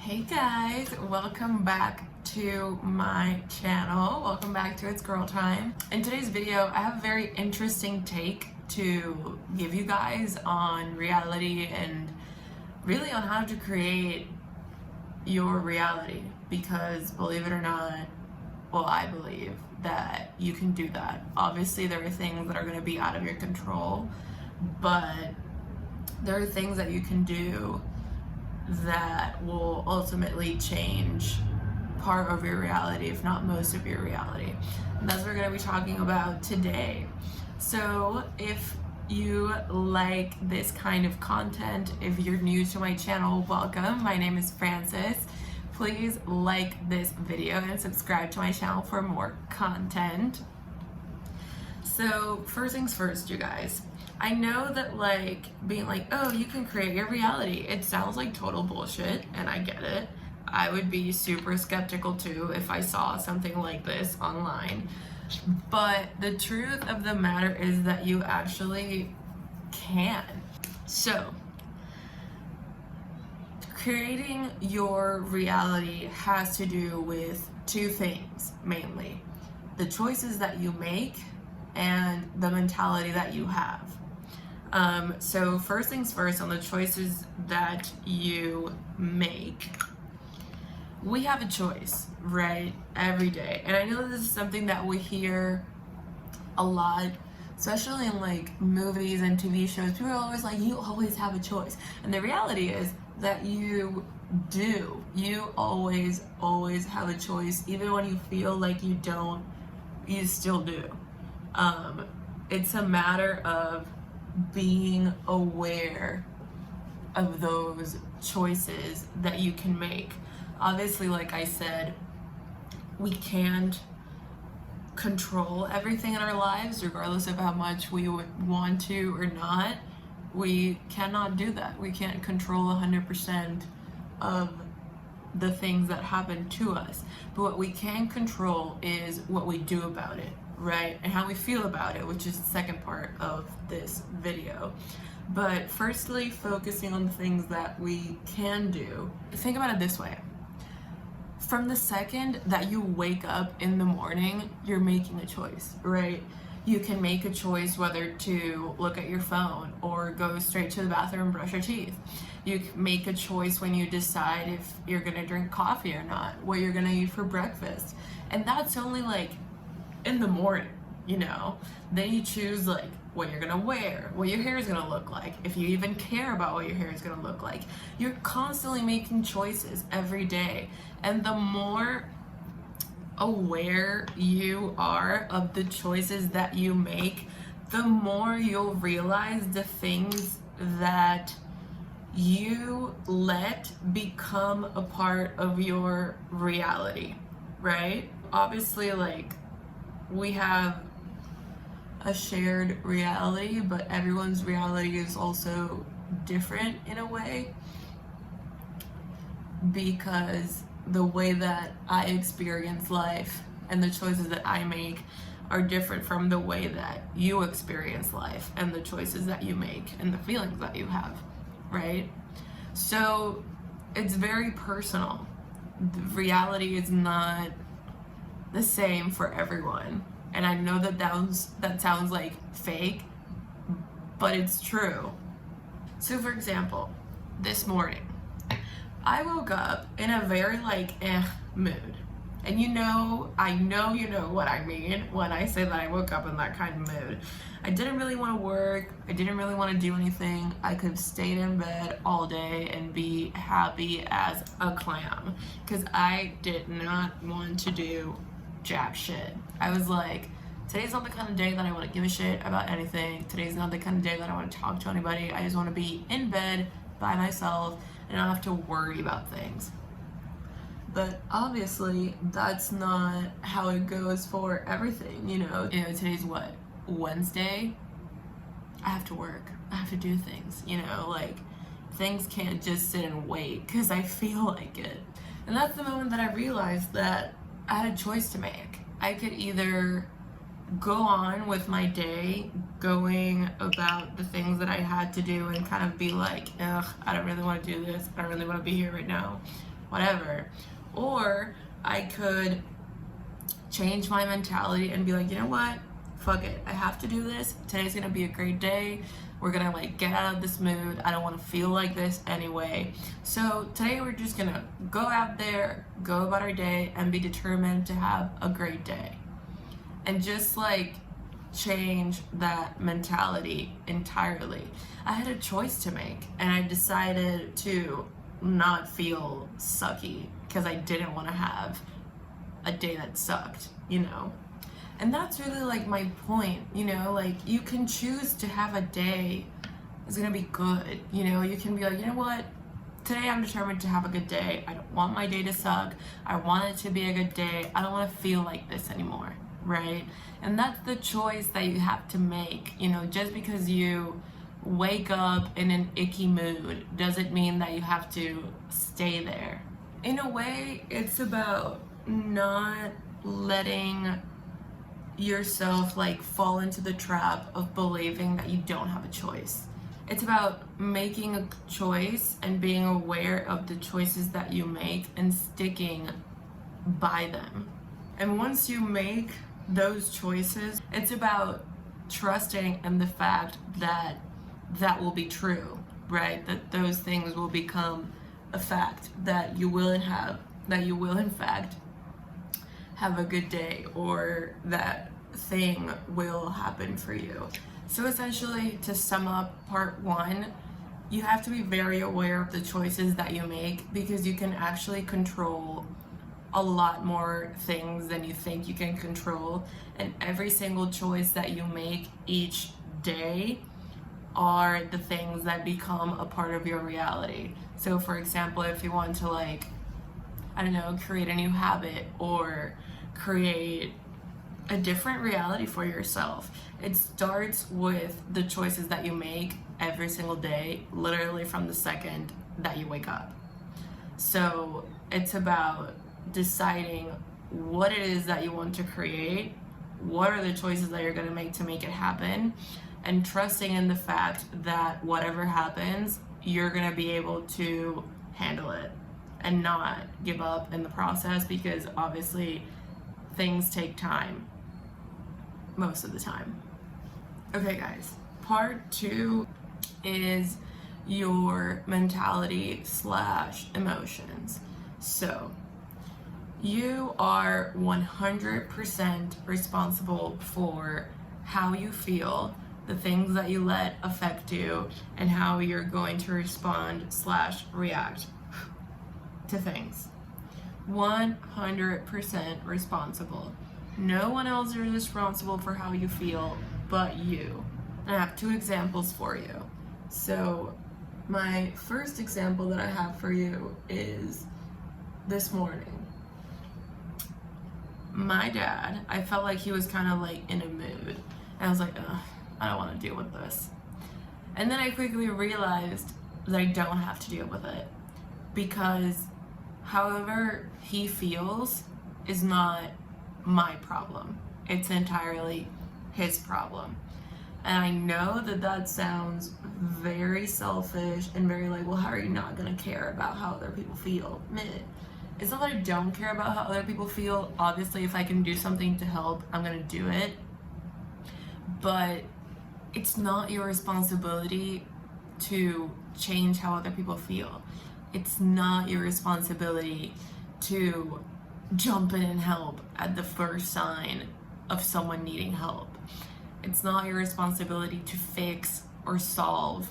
Hey guys, welcome back to my channel. Welcome back to It's Girl Time. In today's video, I have a very interesting take to give you guys on reality and really on how to create your reality, because believe it or not, well, I believe that you can do that. Obviously, there are things that are going to be out of your control, but there are things that you can do that will ultimately change part of your reality, if not most of your reality. And that's what we're going to be talking about today. So if you like this kind of content, if you're new to my channel, welcome. My name is Frances. Please like this video and subscribe to my channel for more content. So first things first, you guys. I know that being like, oh, you can create your reality, it sounds like total bullshit, and I get it. I would be super skeptical too if I saw something like this online. But the truth of the matter is that you actually can. So, creating your reality has to do with two things mainly: the choices that you make and the mentality that you have. So first things first, on the choices that you make, we have a choice, right? Every day. And I know this is something that we hear a lot, especially in movies and TV shows. People are always like, you always have a choice. And the reality is that you do. You always have a choice. Even when you feel like you don't, you still do. It's a matter of being aware of those choices that you can make. Obviously, like I said, we can't control everything in our lives, regardless of how much we would want to or not. We cannot do that. We can't control 100% of the things that happen to us. But what we can control is what we do about it, right? And how we feel about it, which is the second part of this video. But firstly, focusing on the things that we can do. Think about it this way. From the second that you wake up in the morning, you're making a choice, right? You can make a choice whether to look at your phone or go straight to the bathroom and brush your teeth. You can make a choice when you decide if you're gonna drink coffee or not, what you're gonna eat for breakfast. And that's only in the morning, you know? Then you choose what you're gonna wear, what your hair is gonna look like, if you even care about what your hair is gonna look like. You're constantly making choices every day. And the more aware you are of the choices that you make, the more you'll realize the things that you let become a part of your reality, right? Obviously, we have a shared reality, but everyone's reality is also different in a way, because the way that I experience life and the choices that I make are different from the way that you experience life and the choices that you make and the feelings that you have, right? So it's very personal. The reality is not the same for everyone. And I know that sounds like fake, but it's true. So for example, this morning, I woke up in a very mood. And I know you know what I mean when I say that I woke up in that kind of mood. I didn't really want to work. I didn't really want to do anything. I could have stayed in bed all day and be happy as a clam, because I did not want to do jack shit. I was like, today's not the kind of day that I want to give a shit about anything. Today's not the kind of day that I want to talk to anybody. I just want to be in bed by myself and not have to worry about things. But obviously, that's not how it goes for everything, you know? Today's what? Wednesday? I have to work. I have to do things, things can't just sit and wait because I feel like it. And that's the moment that I realized that I had a choice to make. I could either go on with my day, going about the things that I had to do and kind of be like, ugh, I don't really want to do this. I don't really want to be here right now. whatever. Or I could change my mentality and be like, you know what? Fuck it. I have to do this. Today's gonna be a great day. We're gonna like get out of this mood. I don't wanna feel like this anyway. So today we're just gonna go out there, go about our day, and be determined to have a great day. And just like change that mentality entirely. I had a choice to make, and I decided to not feel sucky because I didn't want to have a day that sucked, you know? And that's really like my point, you know? Like, you can choose to have a day that's gonna be good, you know? You can be like, you know what? Today I'm determined to have a good day. I don't want my day to suck. I want it to be a good day. I don't want to feel like this anymore, right? And that's the choice that you have to make, you know? Just because you wake up in an icky mood doesn't mean that you have to stay there. In a way, it's about not letting yourself like fall into the trap of believing that you don't have a choice. It's about making a choice and being aware of the choices that you make and sticking by them. And once you make those choices, it's about trusting in the fact that that will be true, right? That those things will become a fact, that you will in fact have a good day, or that thing will happen for you. So essentially, to sum up part one, you have to be very aware of the choices that you make, because you can actually control a lot more things than you think you can control. And every single choice that you make each day are the things that become a part of your reality. So for example, if you want to like, I don't know, create a new habit or create a different reality for yourself, it starts with the choices that you make every single day, literally from the second that you wake up. So it's about deciding what it is that you want to create, what are the choices that you're going to make it happen, and trusting in the fact that whatever happens, you're going to be able to handle it and not give up in the process, because obviously things take time most of the time. Okay guys, part two is your mentality / emotions. So you are 100% responsible for how you feel, the things that you let affect you, and how you're going to respond / react to things. 100% responsible. No one else is responsible for how you feel but you. And I have two examples for you. So my first example that I have for you is this morning. My dad, I felt like he was kind of like in a mood. And I was like, ugh, I don't want to deal with this. And then I quickly realized that I don't have to deal with it, because however he feels is not my problem. It's entirely his problem. And I know that that sounds very selfish and very like, well, how are you not gonna care about how other people feel? Meh. It's not that I don't care about how other people feel. Obviously, if I can do something to help, I'm gonna do it. But it's not your responsibility to change how other people feel. It's not your responsibility to jump in and help at the first sign of someone needing help. It's not your responsibility to fix or solve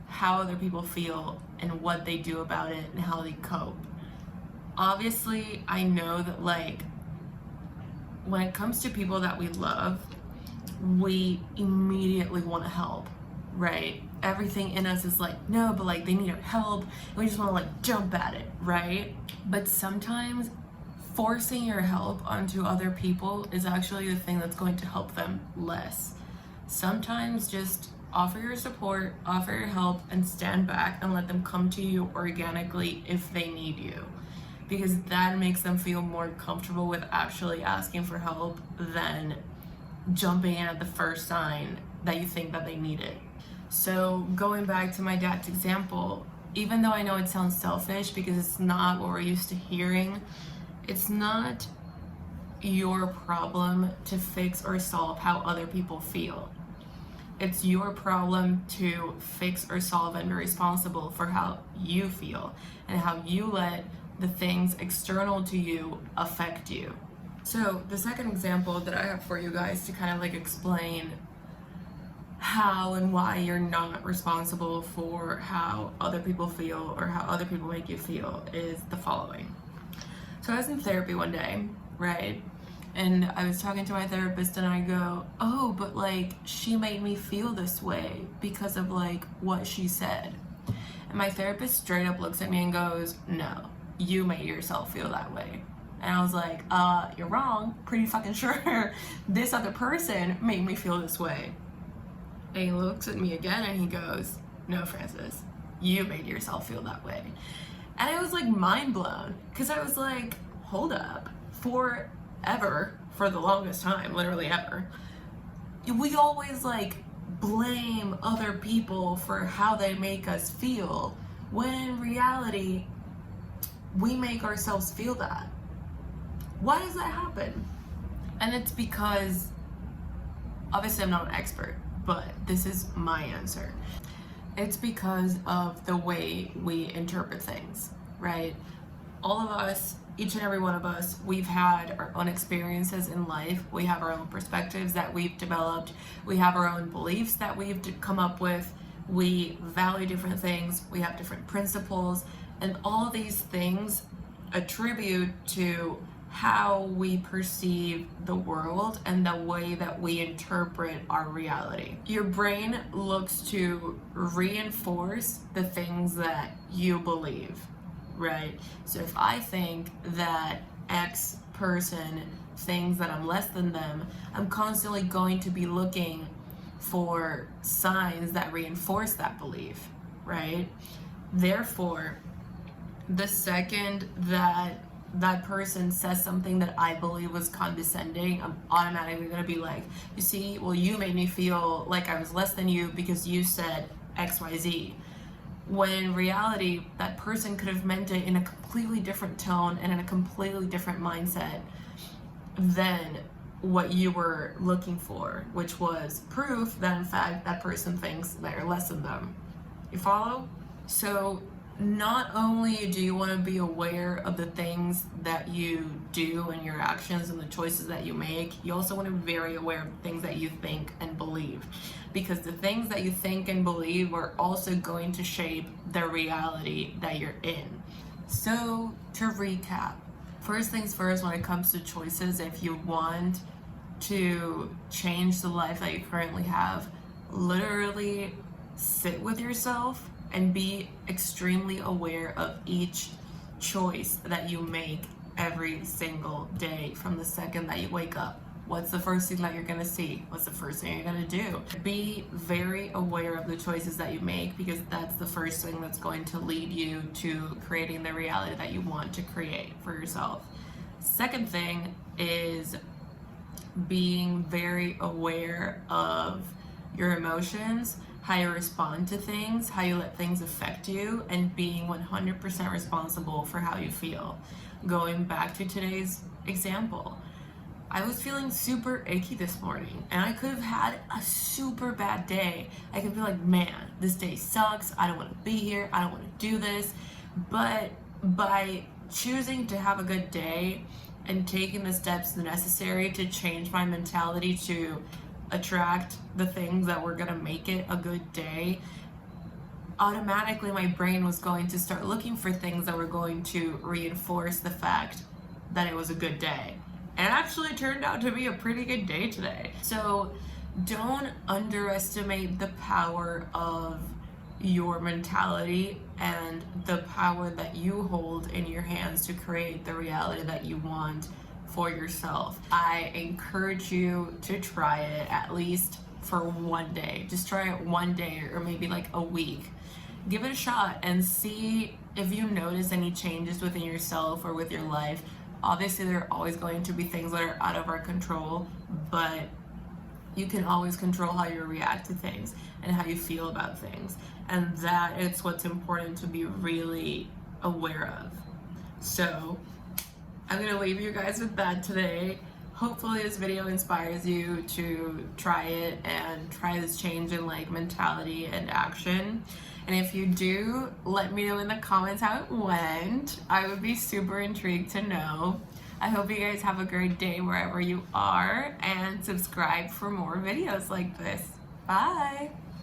how other people feel and what they do about it and how they cope. Obviously, I know that like when it comes to people that we love, we immediately want to help, right? Everything in us is like, no, but like they need our help, and we just want to like jump at it, right? But sometimes forcing your help onto other people is actually the thing that's going to help them less. Sometimes just offer your support, offer your help, and stand back and let them come to you organically if they need you, because that makes them feel more comfortable with actually asking for help than jumping in at the first sign that you think that they need it. So going back to my dad's example, even though I know it sounds selfish because it's not what we're used to hearing, it's not your problem to fix or solve how other people feel. It's your problem to fix or solve and be responsible for how you feel and how you let the things external to you affect you. So the second example that I have for you guys to kind of like explain how and why you're not responsible for how other people feel or how other people make you feel is the following. So I was in therapy one day, right? And I was talking to my therapist and I go, oh, but like she made me feel this way because of like what she said. And my therapist straight up looks at me and goes, no, you made yourself feel that way. And I was like, you're wrong. Pretty fucking sure this other person made me feel this way. And he looks at me again and he goes, no, Frances, you made yourself feel that way. And I was like mind blown because I was like, hold up, forever, for the longest time, literally ever, we always like blame other people for how they make us feel, when in reality, we make ourselves feel that. Why does that happen? And it's because, obviously I'm not an expert, but this is my answer. It's because of the way we interpret things, right? All of us, each and every one of us, we've had our own experiences in life. We have our own perspectives that we've developed. We have our own beliefs that we've come up with. We value different things. We have different principles. And all these things attribute to how we perceive the world and the way that we interpret our reality. Your brain looks to reinforce the things that you believe, right? So if I think that X person thinks that I'm less than them, I'm constantly going to be looking for signs that reinforce that belief, right? Therefore, the second that that person says something that I believe was condescending, I'm automatically going to be like, you see, well, you made me feel like I was less than you because you said XYZ. When in reality, that person could have meant it in a completely different tone and in a completely different mindset than what you were looking for, which was proof that in fact that person thinks that you're less than them. You follow? So not only do you want to be aware of the things that you do and your actions and the choices that you make, you also want to be very aware of things that you think and believe, because the things that you think and believe are also going to shape the reality that you're in. So to recap, first things first, when it comes to choices, if you want to change the life that you currently have, literally sit with yourself and be extremely aware of each choice that you make every single day from the second that you wake up. What's the first thing that you're gonna see? What's the first thing you're gonna do? Be very aware of the choices that you make, because that's the first thing that's going to lead you to creating the reality that you want to create for yourself. Second thing is being very aware of your emotions, how you respond to things, how you let things affect you, and being 100% responsible for how you feel. Going back to today's example, I was feeling super achy this morning and I could have had a super bad day. I could be like, man, this day sucks. I don't want to be here. I don't want to do this. But by choosing to have a good day and taking the steps necessary to change my mentality to attract the things that were going to make it a good day, automatically my brain was going to start looking for things that were going to reinforce the fact that it was a good day. And it actually turned out to be a pretty good day today. So don't underestimate the power of your mentality and the power that you hold in your hands to create the reality that you want for yourself. I encourage you to try it at least for one day. Just try it one day or maybe like a week. Give it a shot and see if you notice any changes within yourself or with your life. Obviously, there are always going to be things that are out of our control, but you can always control how you react to things and how you feel about things. And that it's what's important to be really aware of. So I'm gonna leave you guys with that today. Hopefully this video inspires you to try it and try this change in like mentality and action. And if you do, let me know in the comments how it went. I would be super intrigued to know. I hope you guys have a great day wherever you are, and subscribe for more videos like this. Bye!